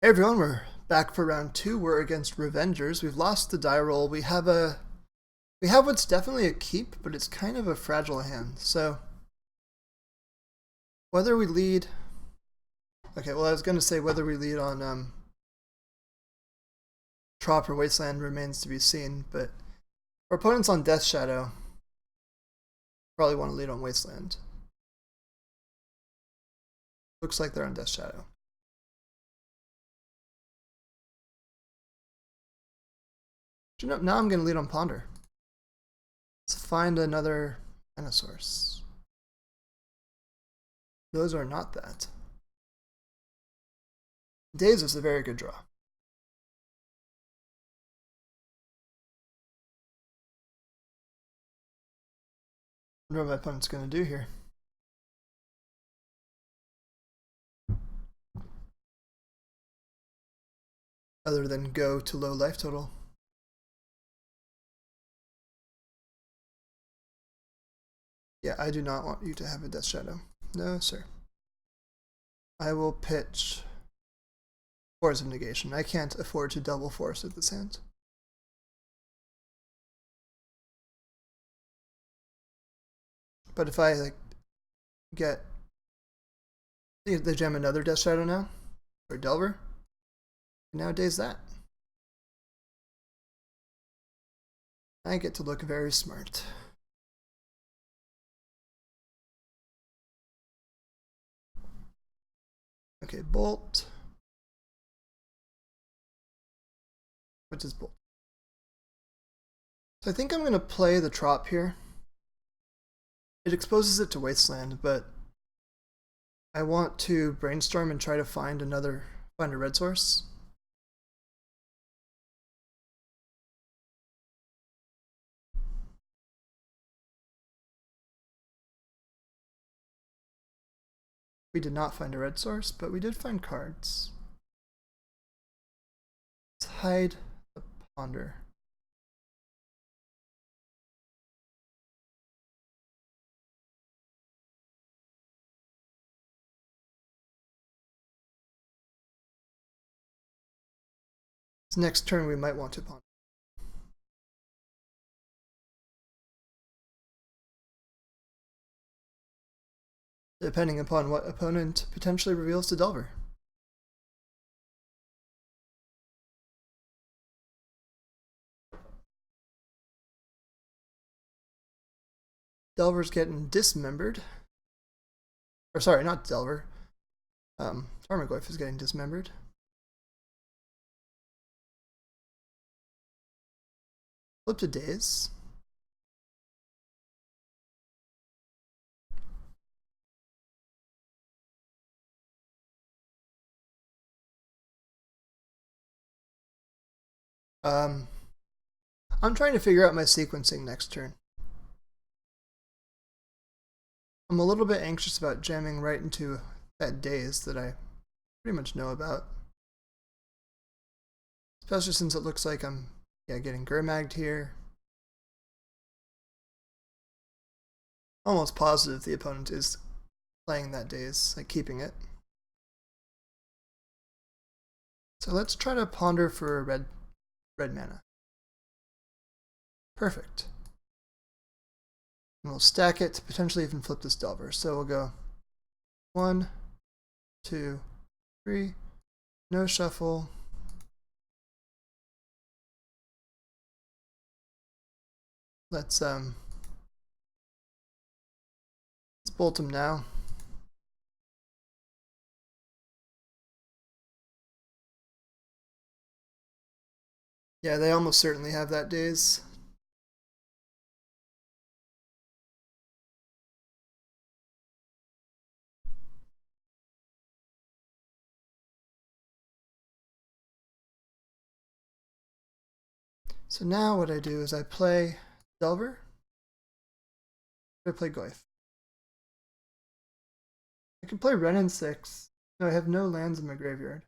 Hey everyone, we're back for round 2. We're against Revengers. We've lost the die roll. We have what's definitely a keep, but it's kind of a fragile hand. So whether we lead, okay, well I was gonna say whether we lead on Trop or Wasteland remains to be seen, but our opponent's on Death Shadow. Probably want to lead on Wasteland. Looks like they're on Death Shadow. Now I'm gonna lead on Ponder. Let's find another mana source. Those are not that. Daze is a very good draw. I wonder what my opponent's going to do here. Other than go to low life total. Yeah, I do not want you to have a Death Shadow. No, sir. I will pitch Force of Negation. I can't afford to double Force with this hand. But if I get they jam another Death Shadow now, or Delver, nowadays that. I get to look very smart. Okay, Bolt. Which is Bolt. So I think I'm going to play the Trop here. It exposes it to Wasteland, but I want to Brainstorm and try to find a red source. We did not find a red source, but we did find cards. Let's hide the Ponder. Next turn we might want to Ponder. Depending upon what opponent potentially reveals to Delver. Delver's getting dismembered. Or sorry, not Delver. Tarmogoyf is getting dismembered. Flip to Daze. I'm trying to figure out my sequencing next turn. I'm a little bit anxious about jamming right into that Daze that I pretty much know about. Especially since it looks like I'm getting Gurmagged here. Almost positive the opponent is playing that Daze, like keeping it. So let's try to Ponder for a red mana. Perfect. And we'll stack it to potentially even flip this Delver. So we'll go 1, 2, 3, no shuffle. Let's bolt him now. Yeah, they almost certainly have that Daze. So now what I do is I play Delver. I play Goyf. I can play Wrenn and Six. No, I have no lands in my graveyard.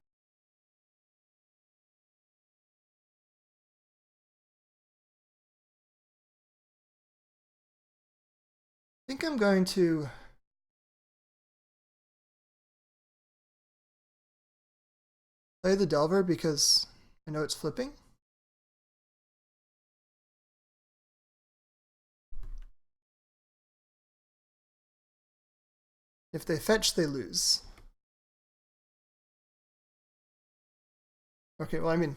I think I'm going to Play the Delver because I know it's flipping. If they fetch, they lose. Okay, well, I mean,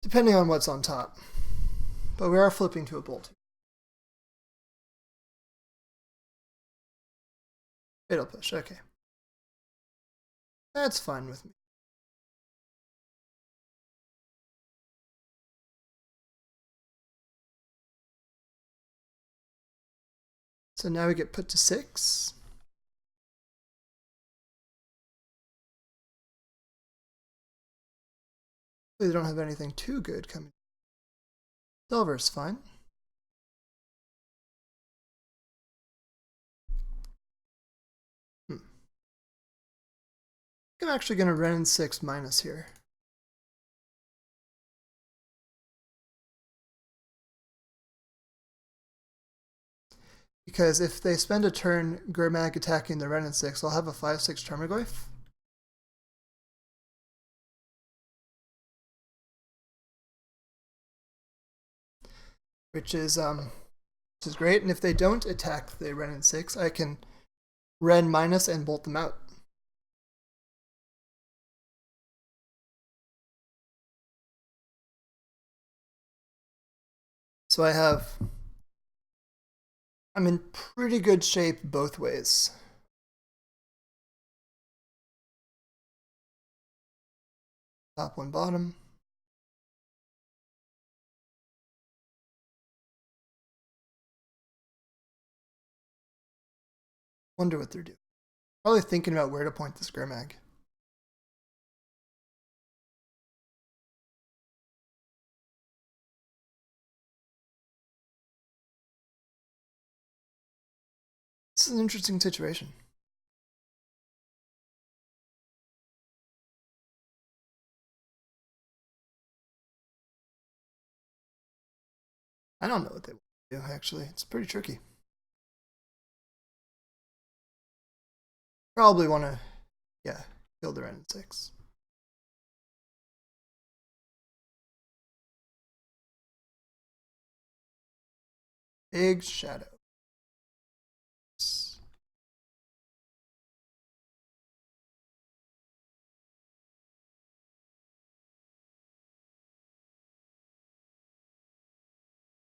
depending on what's on top. But we are flipping to a bolt. It'll push, okay. That's fine with me. So now we get put to 6. They don't have anything too good coming. Delver's fine. I'm actually going to Wrenn and Six minus here. Because if they spend a turn Gurmag attacking the Wrenn and Six, I'll have a 5/6 Tarmogoyf. Which is great. And if they don't attack the Wrenn and Six, I can Wrenn minus and bolt them out. So I'm in pretty good shape both ways. Top one, bottom. Wonder what they're doing. Probably thinking about where to point this Gurmag. This is an interesting situation. I don't know what they want to do, actually. It's pretty tricky. Probably want to, yeah, kill the Wrenn and Six. Big shadow.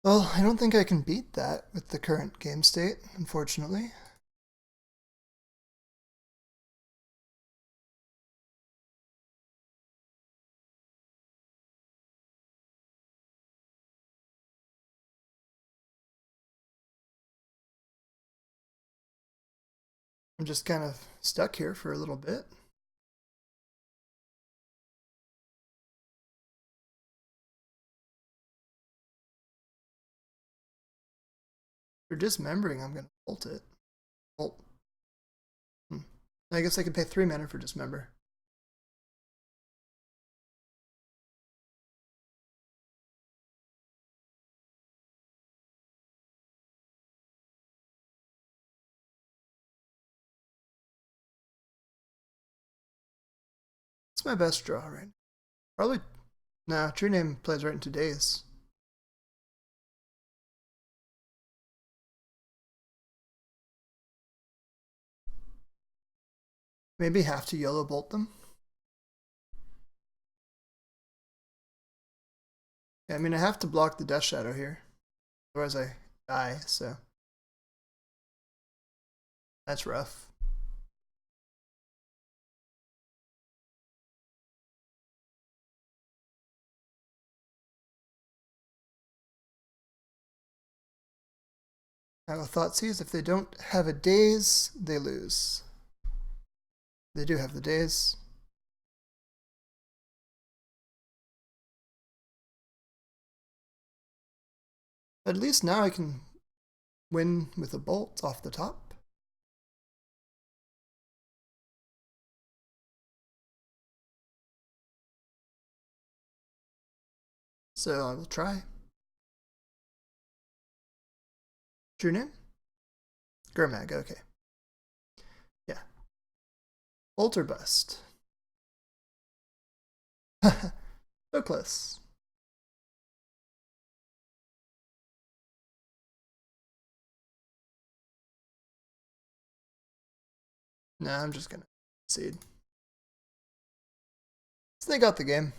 Well, I don't think I can beat that with the current game state, unfortunately. I'm just kind of stuck here for a little bit. For dismembering, I'm going to bolt it. Bolt. I guess I could pay 3 mana for dismember. It's my best draw right now. Probably, nah, True-Name plays right into Daze. Maybe have to yellow bolt them. Yeah, I mean, I have to block the Death Shadow here. Otherwise I die, so. That's rough. I have a Thoughtseize. If they don't have a Daze, they lose. They do have the Daze. At least now I can win with a bolt off the top. So I will try. True-Name? Gurmag, okay. Yeah. Bolt or bust. So close. Nah, I'm just gonna seed. So they got the game.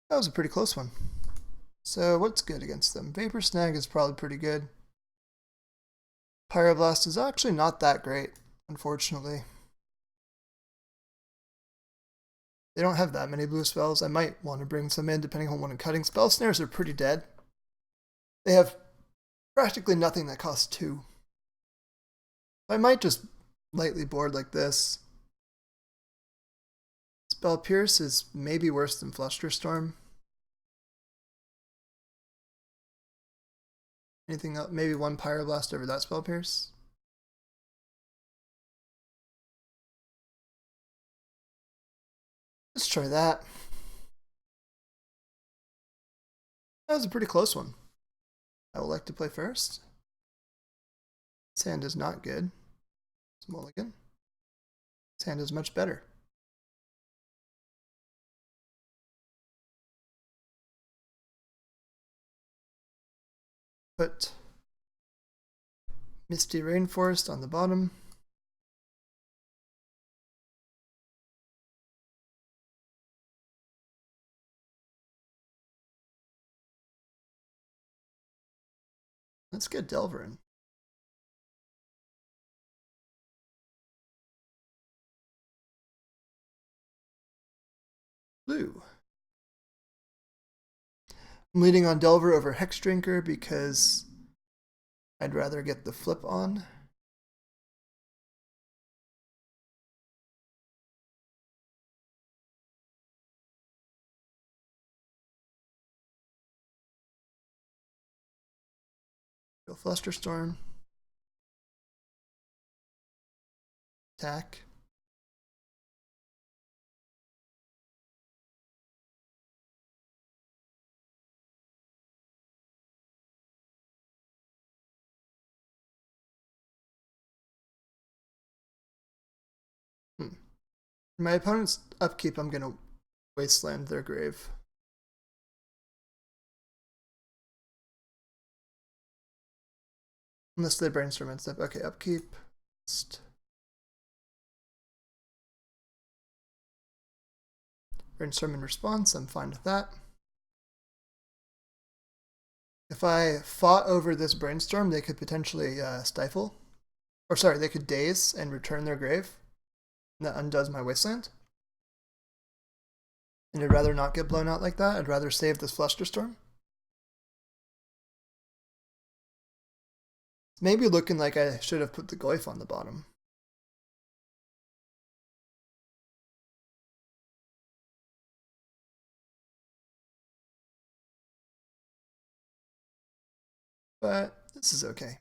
That was a pretty close one. So what's good against them? Vapor Snag is probably pretty good. Pyroblast is actually not that great, unfortunately. They don't have that many blue spells. I might want to bring some in depending on what I'm cutting. Spell Snares are pretty dead. They have practically nothing that costs 2. I might just lightly board like this. Spell Pierce is maybe worse than Flusterstorm. Anything else? Maybe 1 Pyroblast over that Spell Pierce. Let's try that. That was a pretty close one. I would like to play first. This hand is not good. It's mulligan. This hand is much better. Put Misty Rainforest on the bottom. Let's get Delver in. Blue. I'm leading on Delver over Hexdrinker because I'd rather get the flip on. Go Flusterstorm. Attack. For my opponent's upkeep, I'm going to Wasteland their grave. Unless they Brainstorm and stuff. Okay, upkeep. Brainstorm in response, I'm fine with that. If I fought over this Brainstorm, they could potentially stifle. Or sorry, they could Daze and return their grave. And that undoes my Wasteland. And I'd rather not get blown out like that. I'd rather save this Flusterstorm. It's maybe looking like I should have put the Goyf on the bottom. But this is okay.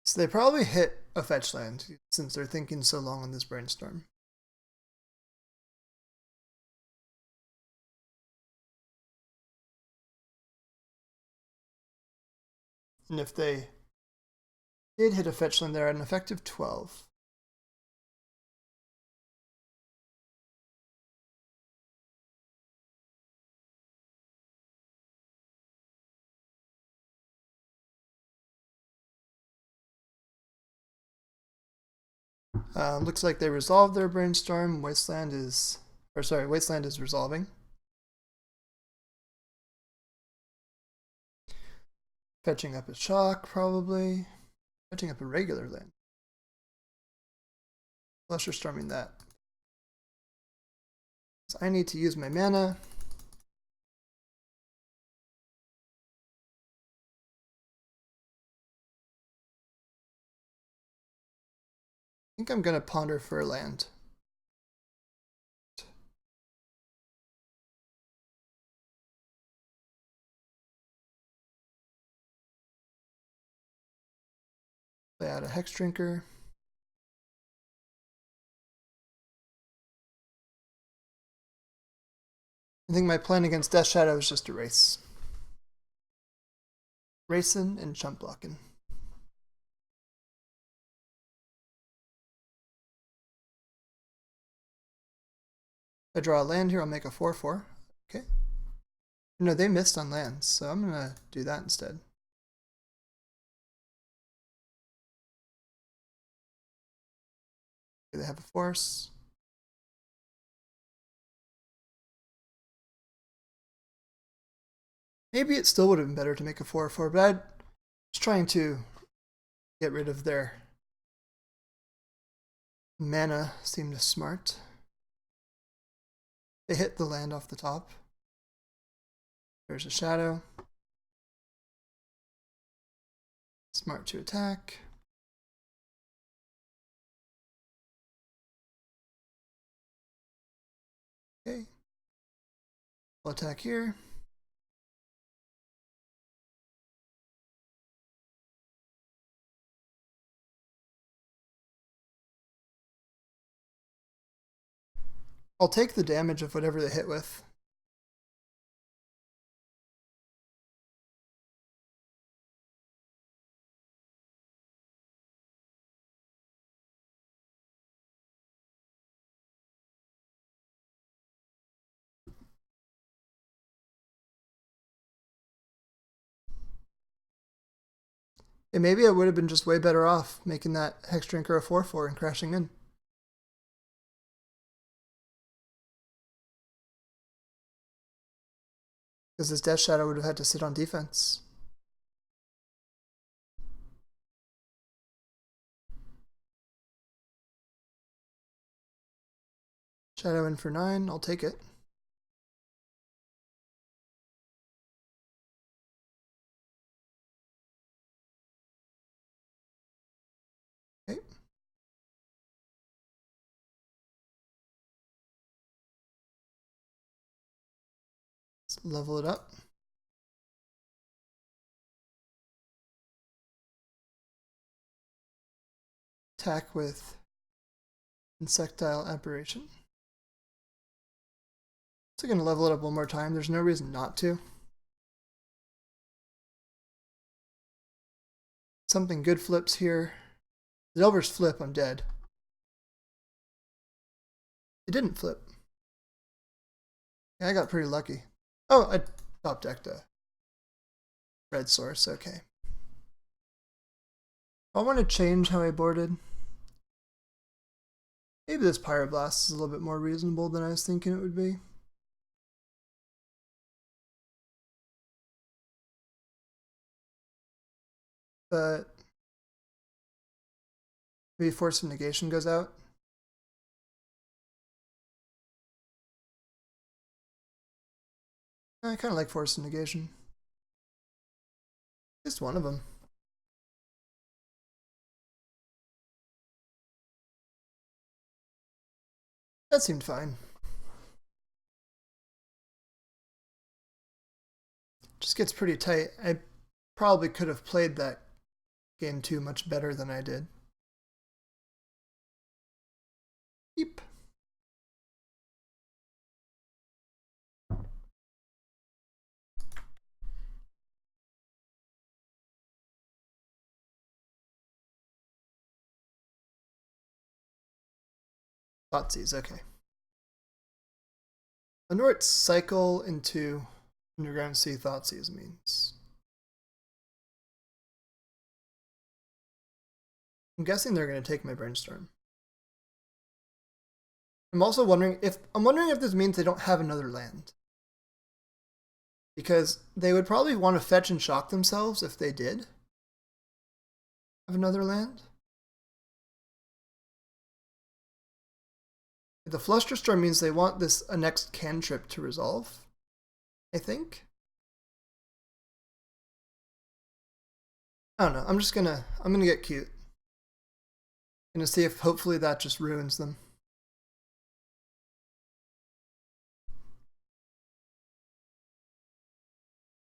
So they probably hit a fetch land since they're thinking so long on this Brainstorm. And if they did hit a fetch land, they're at an effective 12. Looks like they resolved their Brainstorm. Wasteland is resolving. Fetching up a shock, probably. Fetching up a regular land. Flusterstorming that. So I need to use my mana. I think I'm going to ponder for a land. Play out a Hexdrinker. I think my plan against Death Shadow is just erase. Racing and chump blocking. If I draw a land here, I'll make a 4/4. Okay. No, they missed on lands, so I'm gonna do that instead. Okay, they have a force. Maybe it still would have been better to make a 4/4, but I was trying to get rid of their mana. Seemed smart. They hit the land off the top. There's a shadow. Smart to attack. Okay. I'll attack here. I'll take the damage of whatever they hit with. And maybe I would have been just way better off making that Hexdrinker a 4/4 and crashing in. Because this Death Shadow would have had to sit on defense. Shadow in for 9, I'll take it. Okay. Let's level it up. Attack with Insectile Aberration. So I'm going to level it up one more time. There's no reason not to. Something good flips here. The Delvers flip, I'm dead. It didn't flip. Yeah, I got pretty lucky. Oh, I top decked a red source, okay. I want to change how I boarded. Maybe this Pyroblast is a little bit more reasonable than I was thinking it would be. But maybe Force of Negation goes out. I kind of like Force of Negation. Just one of them. That seemed fine. Just gets pretty tight. I probably could have played that game 2 much better than I did. Beep. Thoughtseize, okay. I wonder what cycle into Underground Sea Thoughtseize means. I'm guessing they're going to take my Brainstorm. I'm also wondering if this means they don't have another land. Because they would probably want to fetch and shock themselves if they did have another land. The Flusterstorm means they want this a next cantrip to resolve, I think. I don't know. I'm gonna get cute. Gonna see if hopefully that just ruins them.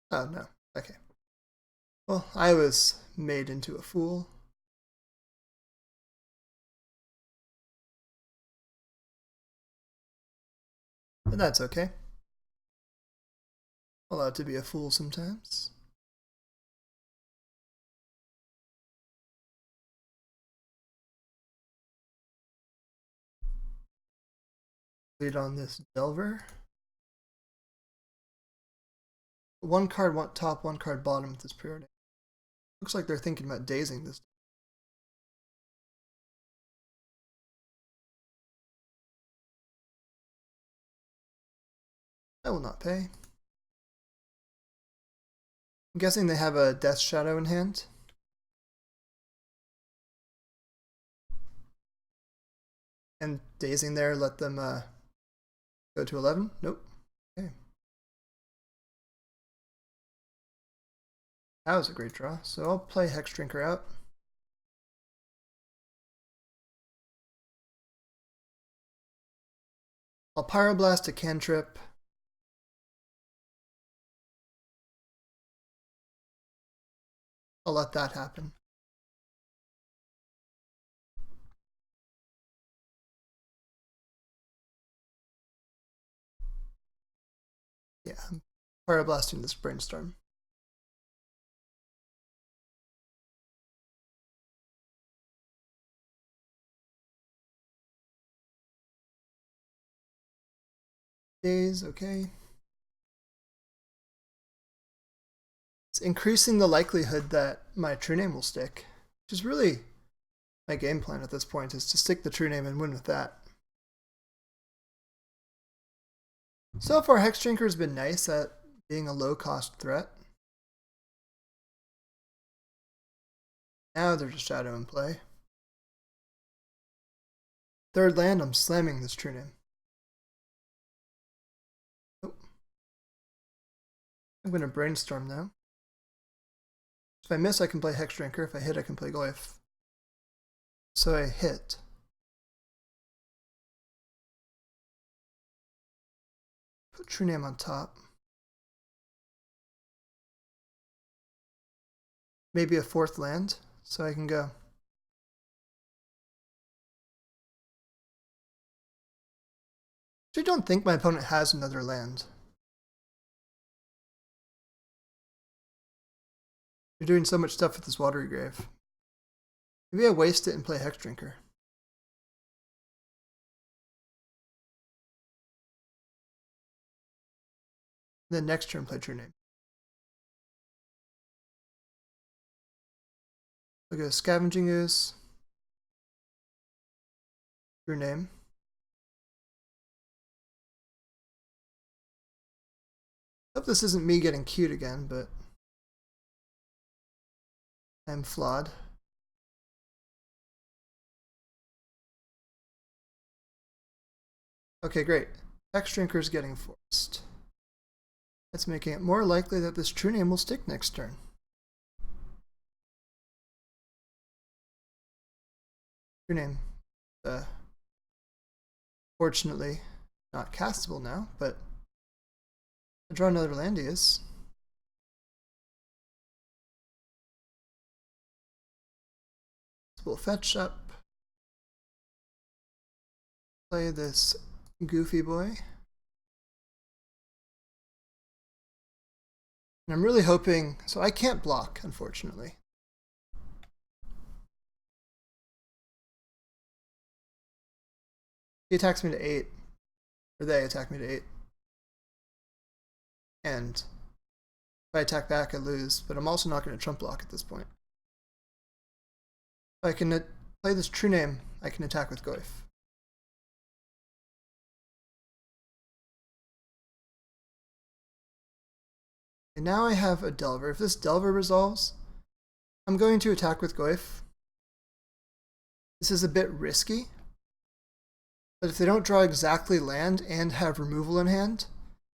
Oh no. Okay. Well, I was made into a fool. But that's okay. Allowed to be a fool sometimes. Lead on this Delver. One card top, one card bottom with this pre-order. Looks like they're thinking about dazing this. I will not pay. I'm guessing they have a Death Shadow in hand. And dazing there, let them go to 11? Nope. Okay. That was a great draw. So I'll play Hexdrinker out. I'll Pyroblast a cantrip. I'll let that happen. Yeah, I'm Pyroblasting this Brainstorm. Daze, okay. It's increasing the likelihood that my True-Name will stick, which is really my game plan at this point, is to stick the True-Name and win with that. So far, Hexdrinker has been nice at being a low-cost threat. Now there's a Shadow in play. Third land, I'm slamming this True-Name. Oh. I'm going to Brainstorm now. If I miss, I can play Hexdrinker. If I hit, I can play Goyf. So I hit. Put True-Name on top. Maybe a fourth land, so I can go. I don't think my opponent has another land. You're doing so much stuff with this Watery Grave. Maybe I waste it and play Hexdrinker. Then next turn play True-Name. I'll go Scavenging Ooze. True-Name. Hope this isn't me getting cute again, but I'm flawed. Okay, great. Hexdrinker is getting forced. That's making it more likely that this True-Name will stick next turn. True-Name. Fortunately, not castable now, but I'll draw another land he is. We'll fetch up. Play this goofy boy. And I'm really hoping, so I can't block, unfortunately. He attacks me to 8, or they attack me to 8. And if I attack back, I lose, but I'm also not going to trump block at this point. If I can play this True-Name, I can attack with Goyf. And now I have a Delver. If this Delver resolves, I'm going to attack with Goyf. This is a bit risky, but if they don't draw exactly land and have removal in hand,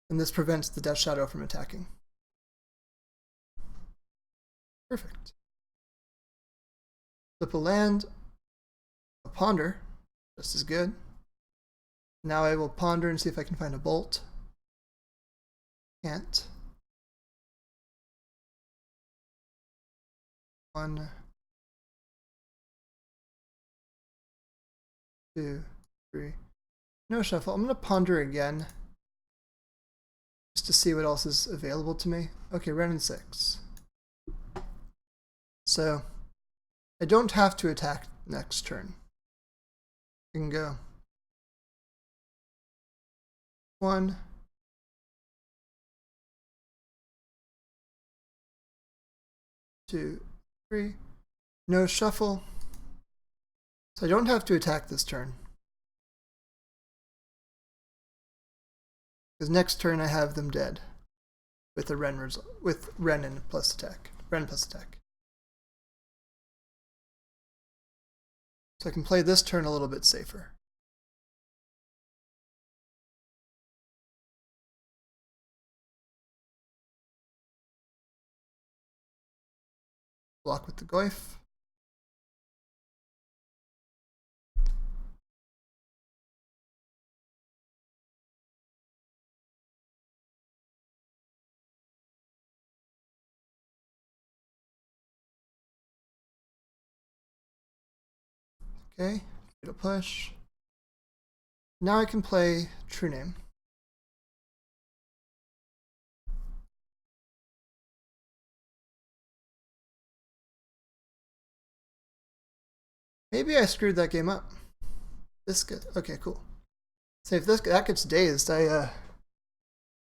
then this prevents the Death Shadow from attacking. Perfect. Flip a land, a Ponder, just as good. Now I will Ponder and see if I can find a Bolt. Can't. 1, 2, 3. No shuffle. I'm going to Ponder again, just to see what else is available to me. Okay, Wrenn and Six. So I don't have to attack next turn. I can go. 1, 2, 3. No shuffle. So I don't have to attack this turn. Because next turn I have them dead. With a with Wrenn and plus attack. Wrenn plus attack. So I can play this turn a little bit safer. Block with the Goyf. Okay, it'll push. Now I can play True-Name. Maybe I screwed that game up. This good. Okay, cool. So if that gets dazed, I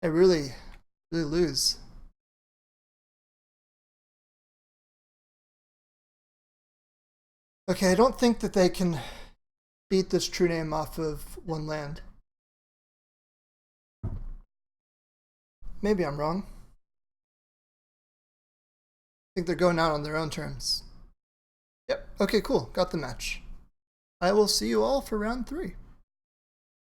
really lose. Okay, I don't think that they can beat this True-Name off of one land. Maybe I'm wrong. I think they're going out on their own terms. Yep, okay, cool. Got the match. I will see you all for round 3.